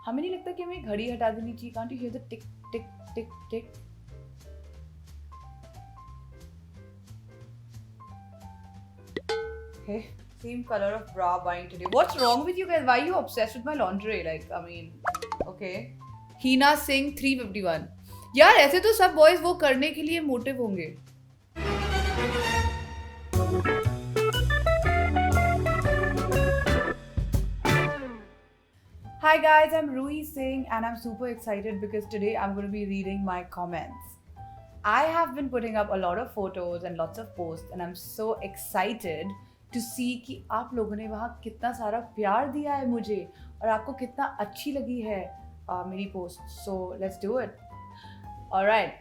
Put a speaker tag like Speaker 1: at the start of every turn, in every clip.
Speaker 1: हमें नहीं लगता कि हमें घड़ी हटा देनी चाहिए? Can't you hear the tick tick tick tick? Hey, same color of bra buying today. What's wrong with you guys? Why are you obsessed with my lingerie? Like, I mean, okay. Hina Singh 351. यार ऐसे तो सब boys वो करने के लिए motive होंगे. Hi guys, I'm Ruhi Singh and I'm super excited because today I'm going to be reading my comments. I have been putting up a lot of photos and lots of posts and I'm so excited to see कि आप लोगों ने वहाँ कितना सारा प्यार दिया है मुझे और आपको कितना अच्छी लगी है मेरी post. So let's do it. All right.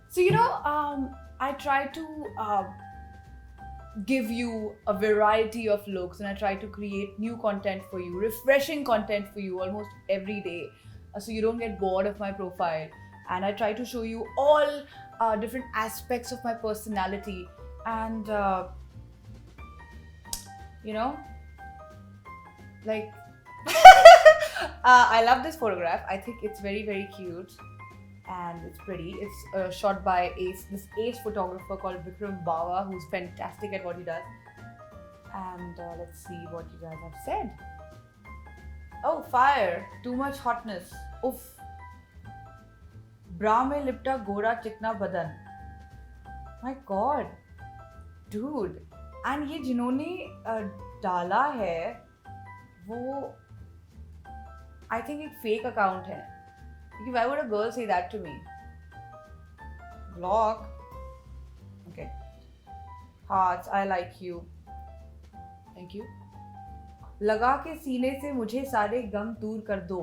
Speaker 1: So I try to give you a variety of looks and I try to create new content for you, refreshing content for you almost every day, so you don't get bored of my profile. And I try to show you all different aspects of my personality and like I love this photograph. I think it's very, very cute and it's pretty. It's shot by this ace photographer called Vikram Bawa, who's fantastic at what he does. And let's see what you guys have said. Oh, fire! Too much hotness. Oof. Bra mein lipta gora chikna badan. My God, dude. And ये जिन्होंने डाला है वो I think एक fake account है. Because why would a girl say that to me? Block. Okay. Hearts, I like you. Thank you. लगा के सीने से मुझे सारे गम दूर कर दो.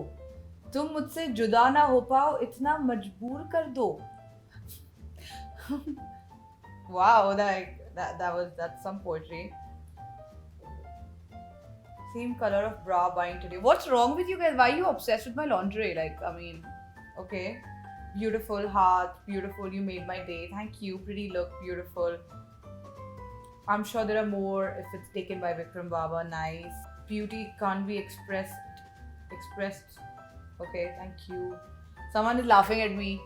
Speaker 1: तुम मुझसे जुदा ना हो पाओ इतना मजबूर कर दो. Wow, that's some poetry. Same color of bra buying today. What's wrong with you guys? Why are you obsessed with my lingerie? Like, I mean, okay. Beautiful heart, beautiful. You made my day. Thank you. Pretty look, beautiful. I'm sure there are more if it's taken by Vikram Baba. Nice. Beauty can't be expressed. Okay, thank you. Someone is laughing at me.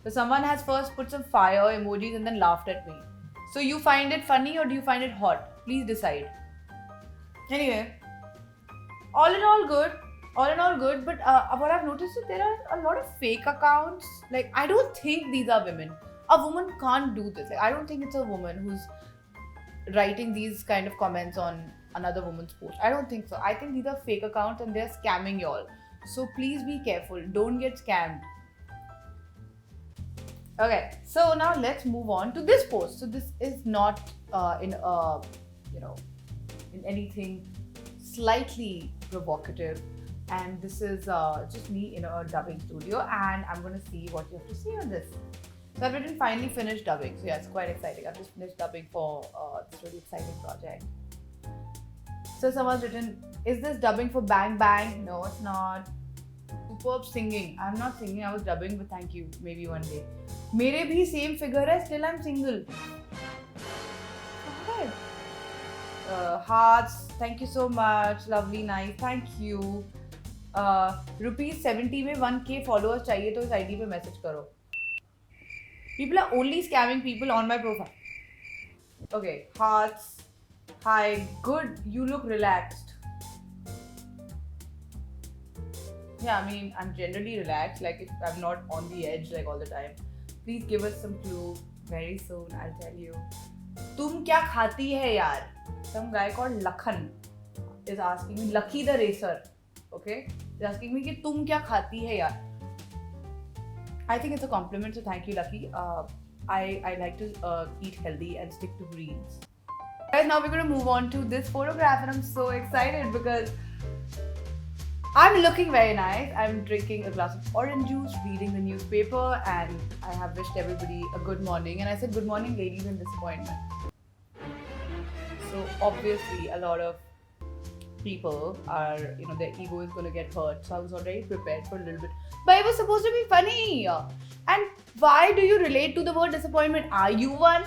Speaker 1: So someone has first put some fire emojis and then laughed at me. So you find it funny or do you find it hot? Please decide. Anyway, all in all good. But what I've noticed is there are a lot of fake accounts. Like, I don't think these are women. A woman can't do this. Like, I don't think it's a woman who's writing these kind of comments on another woman's post. I don't think so. I think these are fake accounts and they're scamming y'all. So please be careful. Don't get scammed. Okay, so now let's move on to this post. So this is not in anything slightly provocative, and this is just me in a dubbing studio, and I'm gonna see what you have to say on this. So I've written finally finished dubbing. So yeah, it's quite exciting. I've just finished dubbing for this really exciting project. So someone's written, is this dubbing for Bang Bang? No, it's not. Superb singing. I'm not singing, I was dubbing, but thank you. Maybe one day. मेरे भी same figure है, still I'm single. God. Hearts, thank you so much. Lovely, nice. Thank you. ₹70 में 1K followers चाहिए तो इस ID पे message करो. People are only scamming people on my profile. Okay, hearts. Hi, good. You look relaxed. Yeah, I mean, I'm generally relaxed. Like, if I'm not on the edge like all the time. Please give us some clue. Very soon, I'll tell you. तुम क्या खाती है यार? Some guy called Lakhan is asking me, Lucky the racer. Okay? He's asking me कि तुम क्या खाती है यार? I think it's a compliment, so thank you, Lucky. I like to eat healthy and stick to greens. Guys, now we're going to move on to this photograph and I'm so excited because I'm looking very nice. I'm drinking a glass of orange juice, reading the newspaper, and I have wished everybody a good morning. And I said, good morning, ladies in disappointment. So obviously a lot of people are, their ego is going to get hurt. So I was already prepared for a little bit. But it was supposed to be funny. And why do you relate to the word disappointment? Are you one?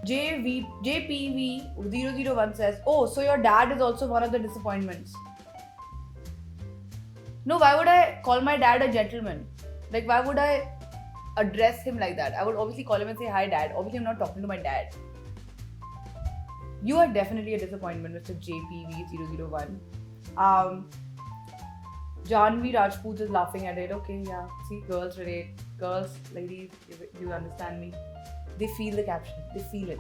Speaker 1: JPV001 says, oh, so your dad is also one of the disappointments. No, why would I call my dad a gentleman? Like, why would I address him like that? I would obviously call him and say, hi dad. Obviously, I'm not talking to my dad. You are definitely a disappointment, Mr. JPV001. Janvi Rajput is laughing at it. Okay, yeah. See, girls relate. Girls, ladies, you understand me. They feel the caption. They feel it.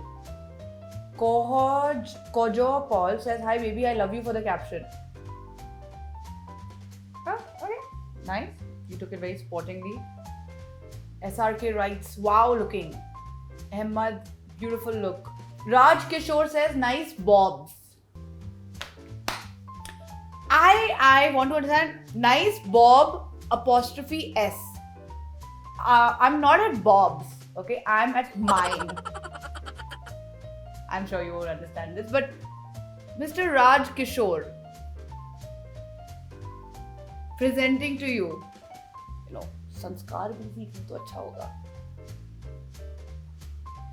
Speaker 1: Kojo Paul says, hi baby, I love you for the caption. Huh? Okay. Nice. You took it very sportingly. SRK writes, wow looking. Ahmad, beautiful look. Raj Kishore says, nice bobs. I want to understand, nice bob apostrophe S. I'm not at Bob's, okay? I'm at mine. I'm sure you won't understand this, but Mr. Raj Kishore, presenting to you, संस्कार भी सीखने तो अच्छा होगा.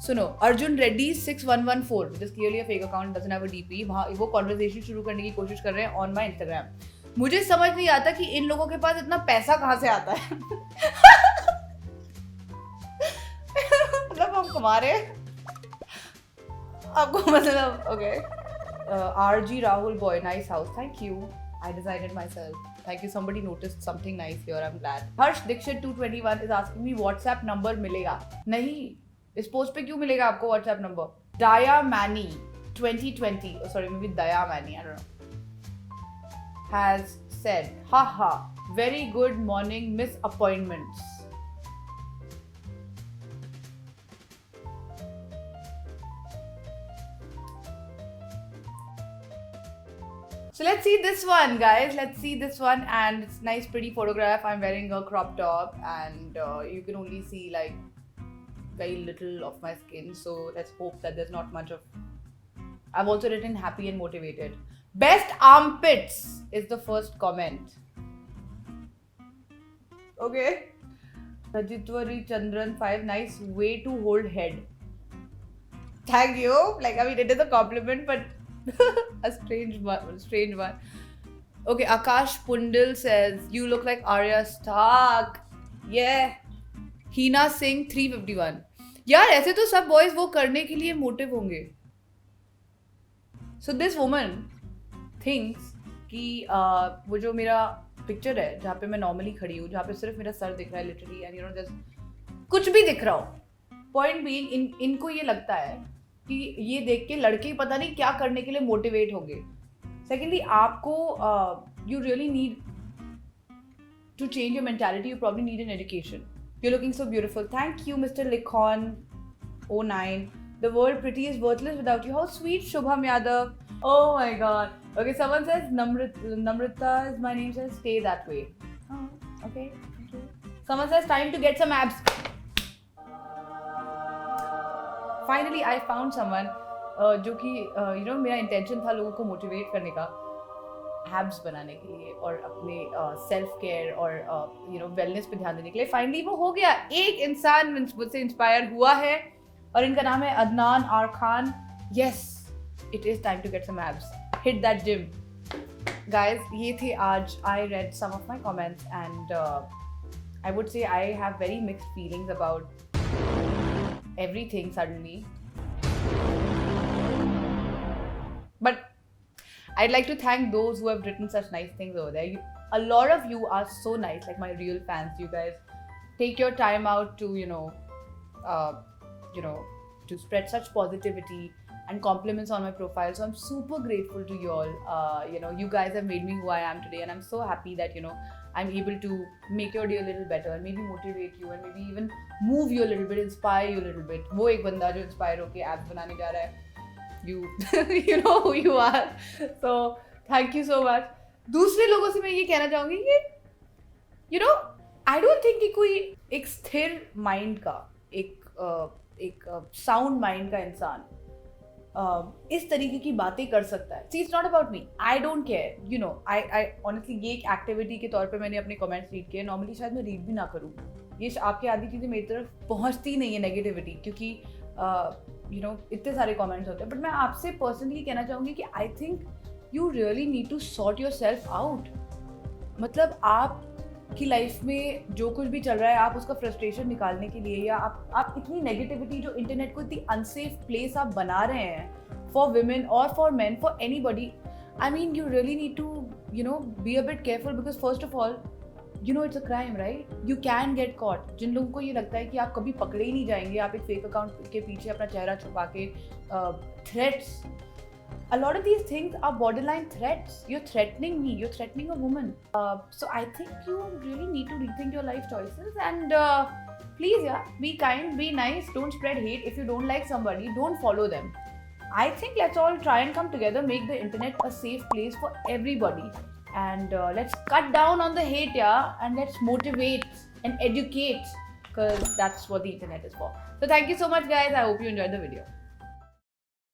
Speaker 1: सुनो, Arjun Reddy 6114, which is clearly a fake account, doesn't have a DP. वो conversation शुरू करने की कोशिश कर रहे हैं on my Instagram. मुझे समझ नहीं आता कि इन लोगों के पास इतना पैसा कहाँ से आता है. मतलब हम कमा रहे हैं. आपको मतलब okay. RG Rahul boy, nice house. Thank you. I designed it myself. Thank you. Somebody noticed something nice here. I'm glad. Harsh Dixit 221 is asking me WhatsApp number मिलेगा? नहीं. इस पोस्ट पे क्यों मिलेगा आपको WhatsApp number? Daya Mani 2020. Oh, sorry, maybe Daya Mani. I don't know. Has said, haha, very good morning, miss appointments. So let's see this one, guys. Let's see this one, and it's nice, pretty photograph. I'm wearing a crop top, and you can only see like very little of my skin. So let's hope that there's not much of. I've also written happy and motivated. Best armpits is the first comment. Okay. Rajitwari Chandran 5, nice way to hold head. Thank you. Like, I mean, it is a compliment, but a strange one. Okay, Akash Pundil says, you look like Arya Stark. Yeah. Hina Singh 351. यार ऐसे तो सब boys वो करने के लिए motive होंगे. So this woman thinks कि वो जो मेरा पिक्चर है जहाँ पे मैं नॉर्मली खड़ी हूँ, जहाँ पे सिर्फ मेरा सर दिख रहा है लिटरली, एंड जस्ट कुछ भी दिख रहा हो. पॉइंट बीइंग, इनको ये लगता है कि ये देख के लड़के पता नहीं क्या करने के लिए मोटिवेट होंगे. सेकेंडली, आपको you really need to change your mentality. You probably need an education. You're looking so beautiful. Thank you, Mr. Likhon09. The world pretty is worthless without you. How sweet, Shubham Yadav. Oh my God. Okay, someone says Namrita is my name. Says stay that way. Oh, okay. Thank you. Someone says time to get some abs. Finally, I found someone जो कि मेरा intention था लोगों को motivate करने का, hubs बनाने के लिए और अपने सेल्फ केयर और वेलनेस पे ध्यान देने के लिए. फाइनली वो हो गया. एक इंसान मुझसे इंस्पायर हुआ है और इनका नाम है Adnan R Khan. Yes, it is time to get some abs. Hit that gym. Guys, ये थे आज. I read some of my comments and I would say I have very mixed feelings about everything suddenly, but I'd like to thank those who have written such nice things over there. A lot of you are so nice, like my real fans. You guys take your time out to, to spread such positivity and compliments on my profile. So I'm super grateful to you all. You guys have made me who I am today, and I'm so happy that, I'm able to make your day a little better and maybe motivate you and maybe even move you a little bit, inspire you a little bit. वो एक बंदा जो inspire होके abs बनाने जा रहा है. You know who you are. So thank you so much. दूसरे लोगों से मैं ये कहना चाहूँगी कि I don't think कि कोई एक स्थिर माइंड का, एक साउंड माइंड का इंसान इस तरीके की बातें कर सकता है. See, it's not about me. I don't care. I honestly ये एक एक्टिविटी के तौर पे मैंने अपने कमेंट्स रीड किए. नॉर्मली शायद मैं रीड भी ना करूँ. ये आपकी आधी चीज़ें मेरी तरफ पहुँचती नहीं है, नेगेटिविटी, क्योंकि इतने सारे कमेंट्स होते हैं, बट मैं आपसे पर्सनली कहना चाहूँगी कि I think you really need to sort yourself out. मतलब आप की लाइफ में जो कुछ भी चल रहा है, आप उसका फ्रस्ट्रेशन निकालने के लिए, या आप इतनी नेगेटिविटी जो इंटरनेट को इतनी अनसेफ प्लेस आप बना रहे हैं फॉर विमेन और for man, for anybody, I mean you really need to be a bit careful, because first of all it's a crime, right? You can get caught. जिन लोगों को ये लगता है कि आप कभी पकड़े ही नहीं जाएंगे, आप एक फेक अकाउंट के पीछे अपना चेहरा छुपा के threats, a lot of these things are borderline threats. You're threatening me, you're threatening a woman. So I think you really need to rethink your life choices, and please, be kind, be nice, don't spread hate. If you don't like somebody, don't follow them. I think let's all try and come together, make the internet a safe place for everybody, and let's cut down on the hate, and let's motivate and educate, because that's what the internet is for. So thank you so much, guys. I hope you enjoyed the video.